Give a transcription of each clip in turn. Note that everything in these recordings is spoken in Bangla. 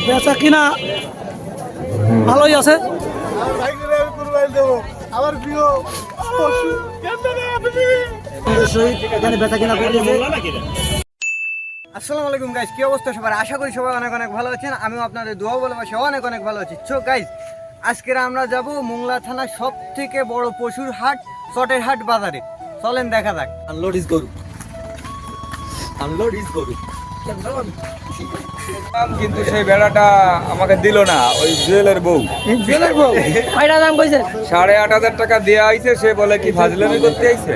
বেচা কিনা ভালোই আছে। এখানে বেচা কিনা করতেছে। আসসালামু আলাইকুম গাইস, কি অবস্থা সবার? আশা করি সবাই অনেক অনেক ভালো আছেন। আমিও আপনাদের দোয়া ভালোবাসি অনেক অনেক ভালো আছি। সো গাইস, আজকে আমরা যাব মোংলা থানার সব থেকে বড় পশুর হাট চটের হাট বাজারে। চলেন দেখা যাক। আনলোড ইজ গরু, আনলোড ইজ গরু। কিন্তু সেই বেড়াটা আমাকে দিল না, ওই জুয়েলের বউ। জুয়েলের বউ কয়টা দাম কইছে? 8,500 টাকা দেওয়া হয়েছে। সে বলে কি ফাজলামি করতে আইছে?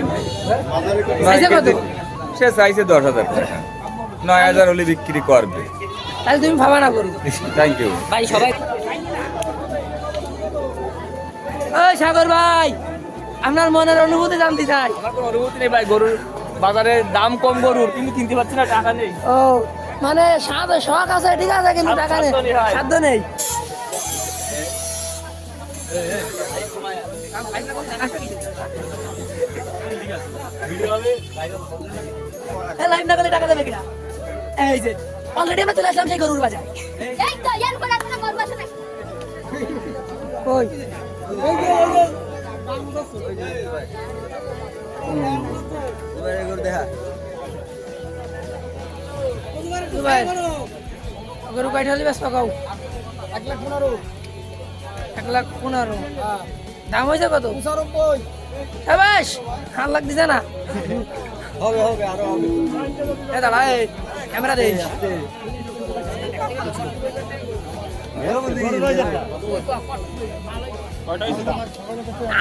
চাইছে কত? সে চাইছে 10,000 টাকা। 9,000 হলে বিক্রি করবে। তাহলে তুমি ভাবা না করো। থ্যাংক ইউ ভাই সবাই ওই সাগর ভাই, আপনার মনের অনুভূতি জানতে চাই। আমার কোনো অনুভূতি নেই ভাই, গরুর বাজারে দাম কম, গরুর কিন্তু কিনতে পারছি না, টাকা নেই। ও মানে শখ আছে, ঠিক আছে, কিন্তু টাকা নেই, সাধ্য নেই। লাইভ না করলে টাকা দেবে কিনা? এই যে অলরেডি আমরা চলে আসলাম সেই গরুর বাজার। কই গরু কয়টা হলে বেশ পাকাও? 1,15,000। দাম হয়েছে কত? 95। বেশ 8 লাখ দিছে না? হবে হবে, আরো হবে। এ দাঁড়া, ক্যামেরা দে।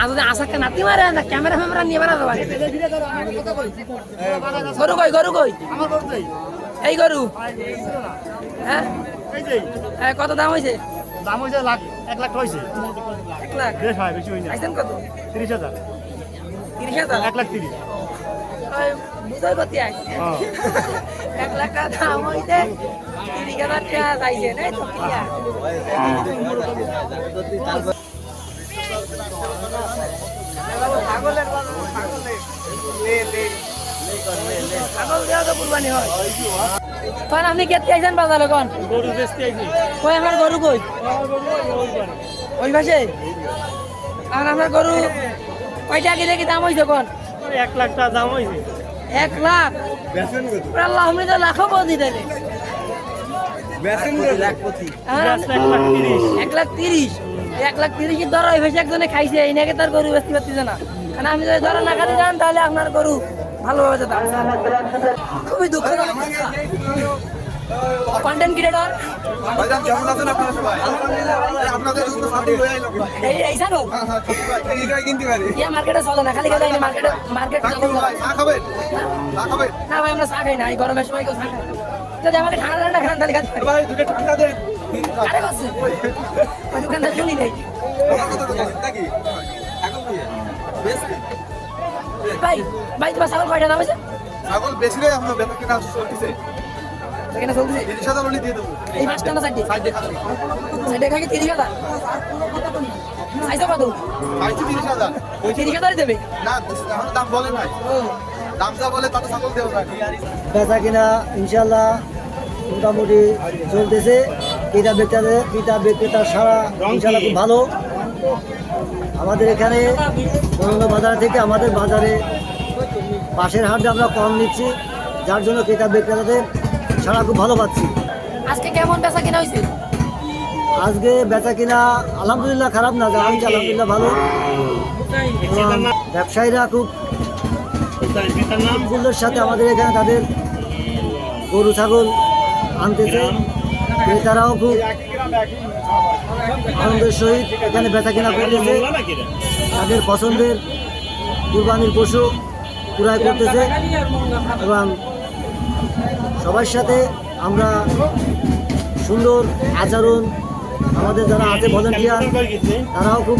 যদি আশাকে নাতি মারে না, ক্যামেরা ফ্যামেরা নিয়ে বেড়া দেবা। গরু কই, গরু কই? এই গরু হ্যাঁ, কত দাম হয়েছে? দাম হয়েছে 1 লাখ হয়েছে। 1 লাখ বেশ হয়, বেশি হয়নি। আইছেন কত? 30,000। 30,000? 1,30,000। বুঝাই করতে আই 1 লাখ টাকা দাম হইতে 30,000 টাকা চাইছে, নাই তো কিয়া? ছাগল দেওয়া তো কুরবানি হয়। কোন আপনি কেটে আইছেন বাজারে? কোন গরু বেচতে আইছি। কই আমার গরু কই? ওই পাশে। আর আমার গরু কয়টা কি দেখি দাম হইছে? কোন 1 লাখ টাকা দাম হয়েছে। 1 লাখ? আল্লাহ, আমি তো লাখও বদি দেবে। 1,30,000। 1,30,000? 1,30,000 কি দর হয়েছে? একজনে খাইছে, এই নাকি তার গরু বেচতে পারতেছে না। কারণ আমি যদি ধরা না খাতে যান, তাহলে আপনার গরু ভালোভাবে যেতাম। খুবই দুঃখজনক অবস্থা। কন্টেন্ট ক্রিয়েটর কেমন আছেন আপনারা সবাই? আপনাদের জন্য সাথী হয়ে আইলাম। এই জানো এইটাই কিনতে পারি। ইয়া মার্কেটে চলে না, খালি খালি মার্কেট চা খাবেন? চা খাবেন? না ভাই, আমরা চা খাই না, এই গরমের সময় কেউ চা খায় না। যদি আমাকে ঠান্ডা ঠান্ডা খান তাহলে খাতে পারি। ভাই দুটো ঠান্ডা দেন। আরে করছে ওই দোকানটা শুনি নেই। নাকি এখন কি বেশ ভাই ভাই, তোমার ছাগল কয়টা দাম আছে? ছাগল বেশি রে, আমরা বেচা কিনা চলতেছে। এখানে চলতেছে 30,000 হলে দিয়ে দেবো। এই মাছটা না সাইডে সাইডে খাচ্ছি। সাইডে খাকি 30,000। আইসা কত? চাইছি 30,000। 30,000 দেবে না, এখন দাম বলে নাই। দাম যা বলে তাতে ছাগল দেবো না। বেচা কিনা ইনশাল্লাহ মোটামুটি চলতেছে। ক্রেতা বিক্রেতা সারা ইনশাল্লাহ খুব ভালো। আমাদের এখানে অন্য বাজার থেকে আমাদের বাজারে পাশের হাটে আমরা কম নিচ্ছি, যার জন্য ক্রেতা বিক্রেতাদের সারা খুব ভালো পাচ্ছি। আজকে কেমন বেচা কিনা হয়েছে? আজকে বেচা কিনা আলহামদুলিল্লাহ খারাপ না, যা হয়েছে আলহামদুলিল্লাহ ভালো। এবং ব্যবসায়ীরা খুব ফুলের সাথে আমাদের এখানে তাদের গরু ছাগল আনতেছে। ক্রেতারাও খুব আনন্দের সহিত এখানে বেচা কিনা করতেছে, তাদের পছন্দের কুরবানির পশু ক্রয় করতেছে। এবং সবার সাথে আমরা সুন্দর আচরণ, আমাদের যারা আছে ভলেন্টিয়ার তারাও খুব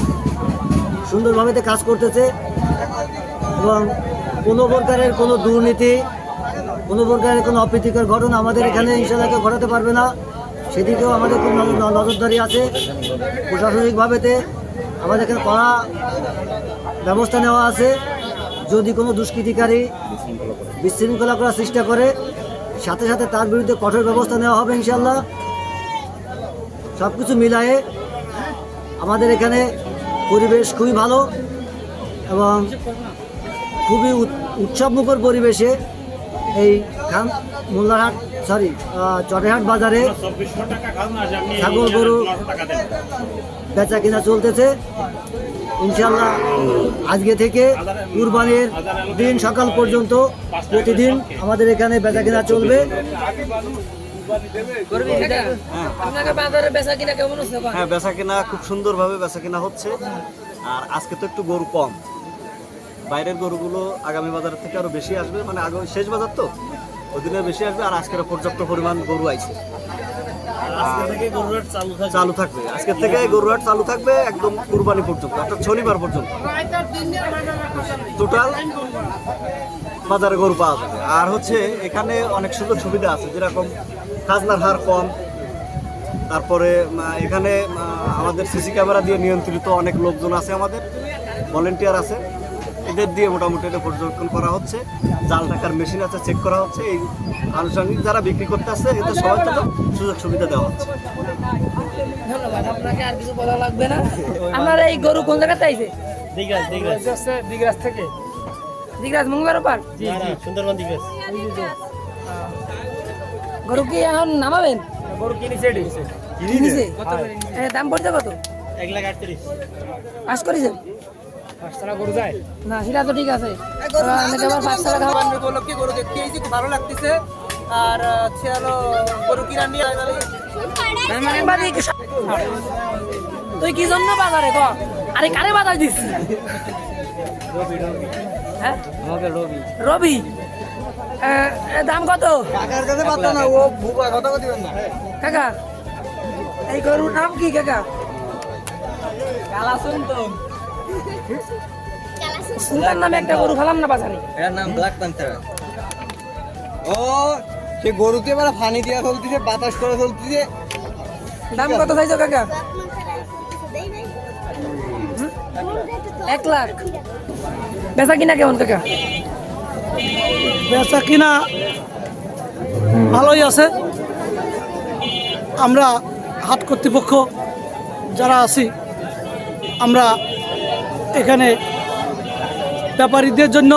সুন্দরভাবে কাজ করতেছে। এবং কোনো প্রকারের কোনো দুর্নীতি, কোনো প্রকারের কোনো অপ্রীতিকর ঘটনা আমাদের এখানে ইনশাআল্লাহ কেউ ঘটাতে পারবে না, সেদিকেও আমাদের খুব নজরদারি আছে। প্রশাসনিকভাবেতে আমাদের এখানে কড়া ব্যবস্থা নেওয়া আছে। যদি কোনো দুষ্কৃতিকারী বিশৃঙ্খলা করার চেষ্টা করে, সাথে সাথে তার বিরুদ্ধে কঠোর ব্যবস্থা নেওয়া হবে ইনশাআল্লাহ। সব কিছু মিলায়ে আমাদের এখানে পরিবেশ খুবই ভালো এবং খুবই উৎসবমুখর পরিবেশে এই চটেহাট বাজারে ছাগল গরু বেচা কিনা চলতেছে। ইনশাল্লাহ আজকে থেকে কুরবানির দিন সকাল পর্যন্ত প্রতিদিন আমাদের এখানে বেচা কিনা চলবে। আপনাকে বাজারে বেচা কিনা কেমন হচ্ছে? হ্যাঁ, বেচা কিনা খুব সুন্দরভাবে বেচা কিনা হচ্ছে। আর আজকে তো একটু গরু কম, বাইরের গরুগুলো আগামী বাজার থেকে আরো বেশি আসবে, মানে আগে শেষ বাজার তো ওদিনে বেশি আসবে। আর আজকের পর্যাপ্ত পরিমাণ গরু আইছে, চালু থাকবে। আজকের থেকে গরু হাট চালু থাকবে একদম কুরবানি পর্যন্ত, অর্থাৎ শনিবার পর্যন্ত টোটাল বাজারে গরু পাওয়া যাবে। আর হচ্ছে এখানে অনেক সুযোগ সুবিধা আছে, যেরকম খাজনার হার কম, তারপরে এখানে আমাদের সিসি ক্যামেরা দিয়ে নিয়ন্ত্রিত অনেক লোকজন আছে, আমাদের ভলেন্টিয়ার আছে, এদের দিয়ে মোটামুটি এটা পর্যবেক্ষণ করা হচ্ছে। জাল টাকার মেশিন আছে, চেক করা হচ্ছে। এই আনুষঙ্গিক যারা বিক্রি করতে আসছে এদের সবার জন্য সুযোগ সুবিধা দেওয়া হচ্ছে। ধন্যবাদ, আপনাকে আর কিছু বলা লাগবে না। আপনার এই গরু কোন জায়গাতে আইছে? দিগরাজ থেকে। দিগরাজ মঙ্গলার পার। সুন্দরবন দিগরাজ। গরু কি এখন নামাবেন? গরু কিনেছে কিনেছে? দাম পড়ছে কত? 1,38,000। পাস করেছেন? পাঁচতলা গরু যায় না, সেটা তো ঠিক আছে। পাঁচতলা খাওয়া উপলক্ষে গরু দেখতে এসেছি, খুব ভালো লাগতেছে। আর হচ্ছে হলো গরু কিনা নিয়ে তুই কি জন্য বাজারে ক? আরে কারে বাজার দিচ্ছি? হ্যাঁ, আমাকে রবি। রবি। দাম কত কাকার কাছে পাতা না, ও বুবা কথা দিবেন না কাকা? এই গরুর নাম কি কাকা? কালা সুলতান। সুলতান নামে একটা গরু ফেলাম না বাজারে। এর নাম ব্ল্যাক প্যান্থার। ও সে গরুকে এবার পানি দিয়া চলতেছে, বাতাস করে চলতেছে। দাম কত চাইছো কাকা? 1 লাখ। বেচা কিনা কেমন কাকা? বেচা কিনা ভালোই আছে। আমরা হাট কর্তৃপক্ষ যারা আছি, আমরা এখানে ব্যাপারীদের জন্য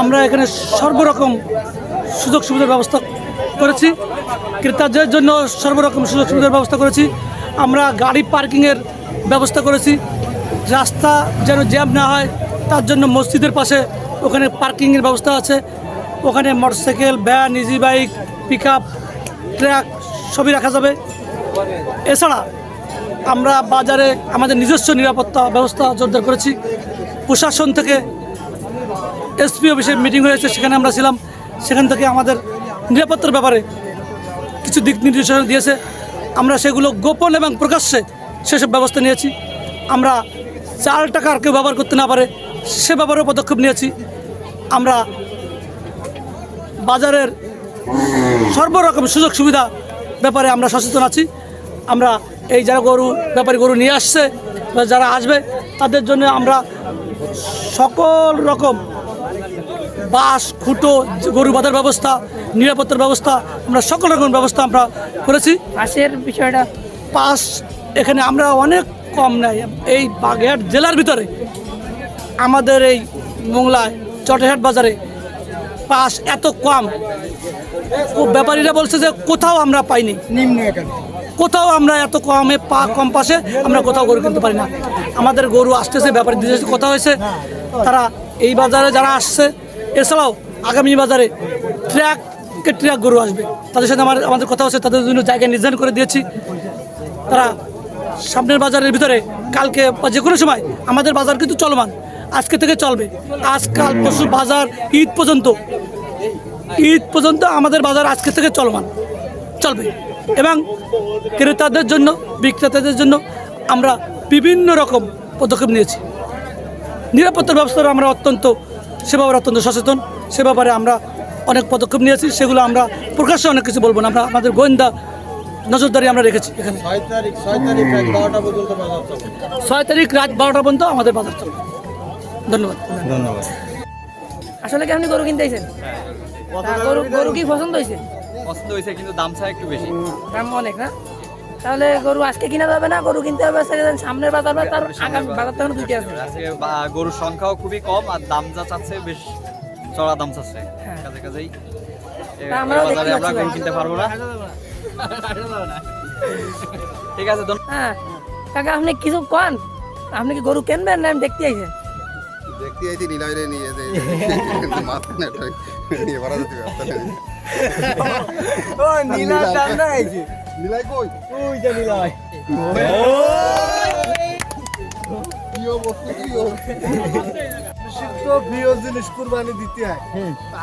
আমরা এখানে সর্বরকম সুযোগ সুবিধার ব্যবস্থা করেছি। ক্রেতাদের জন্য সর্বরকম সুযোগ সুবিধার ব্যবস্থা করেছি। আমরা গাড়ি পার্কিংয়ের ব্যবস্থা করেছি, রাস্তা যেন জ্যাম না হয় তার জন্য মসজিদের পাশে ওখানে পার্কিংয়ের ব্যবস্থা আছে। ওখানে motorcycle, van, easy bike, pick up, truck সবই রাখা যাবে। এছাড়া আমরা বাজারে আমাদের নিজস্ব নিরাপত্তা ব্যবস্থা জোরদার করেছি। প্রশাসন থেকে এসপি অফিসে মিটিং হয়েছে, সেখানে আমরা ছিলাম। সেখান থেকে আমাদের নিরাপত্তার ব্যাপারে কিছু দিক নির্দেশনা দিয়েছে। আমরা সেগুলো গোপন এবং প্রকাশ্যে সেসব ব্যবস্থা নিয়েছি। আমরা চাল টাকা আর কেউ ব্যবহার করতে না পারে সে ব্যাপারেও পদক্ষেপ নিয়েছি। আমরা বাজারের সর্বরকম সুযোগ সুবিধা ব্যাপারে আমরা সচেতন আছি। আমরা এই যারা ব্যাপারী গরু নিয়ে আসছে বা যারা আসবে তাদের জন্য আমরা সকল রকম বাঁশ, খুঁটো, গরু বাঁধার ব্যবস্থা, নিরাপত্তার ব্যবস্থা, আমরা সকল রকম ব্যবস্থা আমরা করেছি। পাশের বিষয়টা পাস এখানে আমরা অনেক কম নেই। এই বাগেরহাট জেলার ভিতরে আমাদের এই মোংলায় চটেহাট বাজারে পাস এত কম, ব্যাপারীরা বলছে যে কোথাও আমরা পাইনি, নিম্ন এখানে কোথাও আমরা এত কম পাশে আমরা কোথাও গরু কিনতে পারি না। আমাদের গরু আসতেছে, ব্যাপারীদের সাথে কথা হয়েছে, তারা এই বাজারে যারা আসছে, এছাড়াও আগামী বাজারে ট্রাক গরু আসবে, তাদের সাথে আমাদের কথা হচ্ছে, তাদের জন্য জায়গা নির্ধারণ করে দিয়েছি। তারা সামনের বাজারের ভিতরে কালকে বা যে কোনো সময় আমাদের বাজার কিন্তু চলমান, আজকে থেকে চলবে। আজকাল পরশু বাজার ঈদ পর্যন্ত আমাদের বাজার আজকে থেকে চলবে। এবং ক্রেতাদের জন্য, বিক্রেতাদের জন্য আমরা বিভিন্ন রকম পদক্ষেপ নিয়েছি। নিরাপত্তার ব্যবস্থার আমরা সে ব্যাপারে অত্যন্ত সচেতন। সে ব্যাপারে আমরা অনেক পদক্ষেপ নিয়েছি, সেগুলো আমরা প্রকাশ্যে অনেক কিছু বলবো না। আমরা আমাদের গোয়েন্দা নজরদারি আমরা রেখেছি এখানে। 6 তারিখ রাত 12টা পর্যন্ত বাজার চলবে। 6 তারিখ রাত 12টা পর্যন্ত আমাদের বাজার চলবে। ধন্যবাদ। আসলে কি আপনি গরু কিনতে আইছেন? গরু কি পছন্দ হয়েছে? পছন্দ হয়েছে, কিন্তু দাম চাই একটু বেশি। দাম অনেক না? তাহলে গরু আজকে কিনা যাবে না, গরু কিনতে হবে সামনের বাজার বা তার আগামী বাজার তখন দুইটা আছে। আজকে গরুর সংখ্যাও খুবই কম আর দাম যা চাচ্ছে বেশ চড়া দাম চাচ্ছে হ্যাঁ। কাজে কাজেই তা আমরাও দেখতে বাজারে আমরা পাচ্ছি গরু ভাই। কিনতে পারবো না। ঠিক আছে হ্যাঁ কাকা আপনি কিছু কন, আপনি কি গরু কিনবেন না আমি দেখতে আইছেন? দেখতে আইছি নীলাইরে নিয়ে যে মাথা নেট নিয়ে বড় দিতে পারতে ও নীলার দাম না এই যে নীলাই কই ওই যে নীলাই কি অবস্থা কি তো প্রিয় জিনিস কুরবানি দিতে হয়।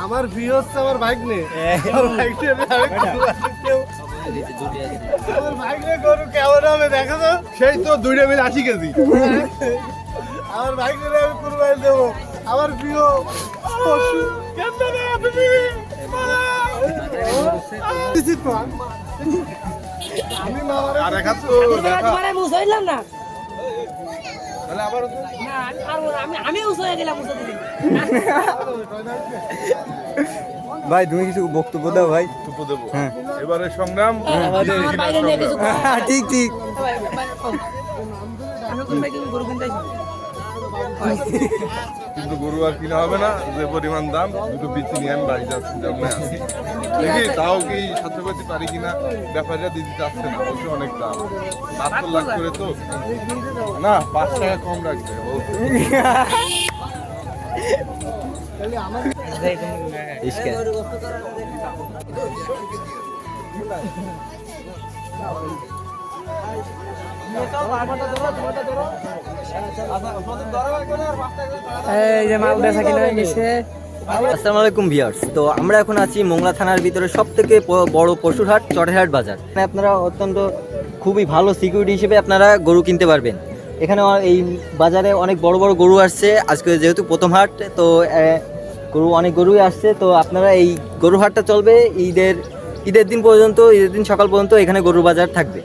আমার প্রিয় হচ্ছে আমার ভাগ্নে। আমার ভাগ্নে আমার ভাগ্নে গরু কেমন হবে দেখো তো। সেই তো 2টা মিলে 80 কেজি আমার ভাগ্নে আমি কুরবানি দেবো। আমার প্রিয় পশু কেমন হবে তুমি? আমি মামারে আর একা তো তোমার আমি উসাইলাম না, তাহলে আবার না আমি পারবো না, আমি উসাই গেলাম উসাই দিলাম। ভাই তুমি কিছু বক্তব্য দাও ভাই। টুপো দেব এবারে সংগ্রাম আমার বাইরে নিয়ে কিছু কম। ঠিক ঠিক আমি কোন ভাই গরু কিনতে আইছি? কিন্তু গরু আর কিনা হবে না, যে পরিমাণ দাম দুটো বিচি নিয়ে আমি বাড়ি যাচ্ছি জন্য আছি দেখি তাও কি সাথে করতে পারি কিনা। ব্যাপারীরা দিতে চাচ্ছে না, বলছে অনেক দাম ৭ লাখ করে তো না 5 টাকা কম রাখবে বলছে। এই যে মাল বেচা কিনা হয়ে গেছে। আসসালামু আলাইকুম ভিউয়ার্স। তো আমরা এখন আছি মোংলা থানার ভিতরে সবথেকে বড় পশুর হাট চটেরহাট বাজার। এখানে আপনারা অত্যন্ত খুবই ভালো সিকিউরিটি হিসেবে আপনারা গরু কিনতে পারবেন। এখানে এই বাজারে অনেক বড় বড় গরু আসছে, আজকে যেহেতু প্রথম হাট তো গরু অনেক গরুই আসছে। তো আপনারা এই গরু হাটটা চলবে ঈদের দিন পর্যন্ত, ঈদের দিন সকাল পর্যন্ত এখানে গরু বাজার থাকবে।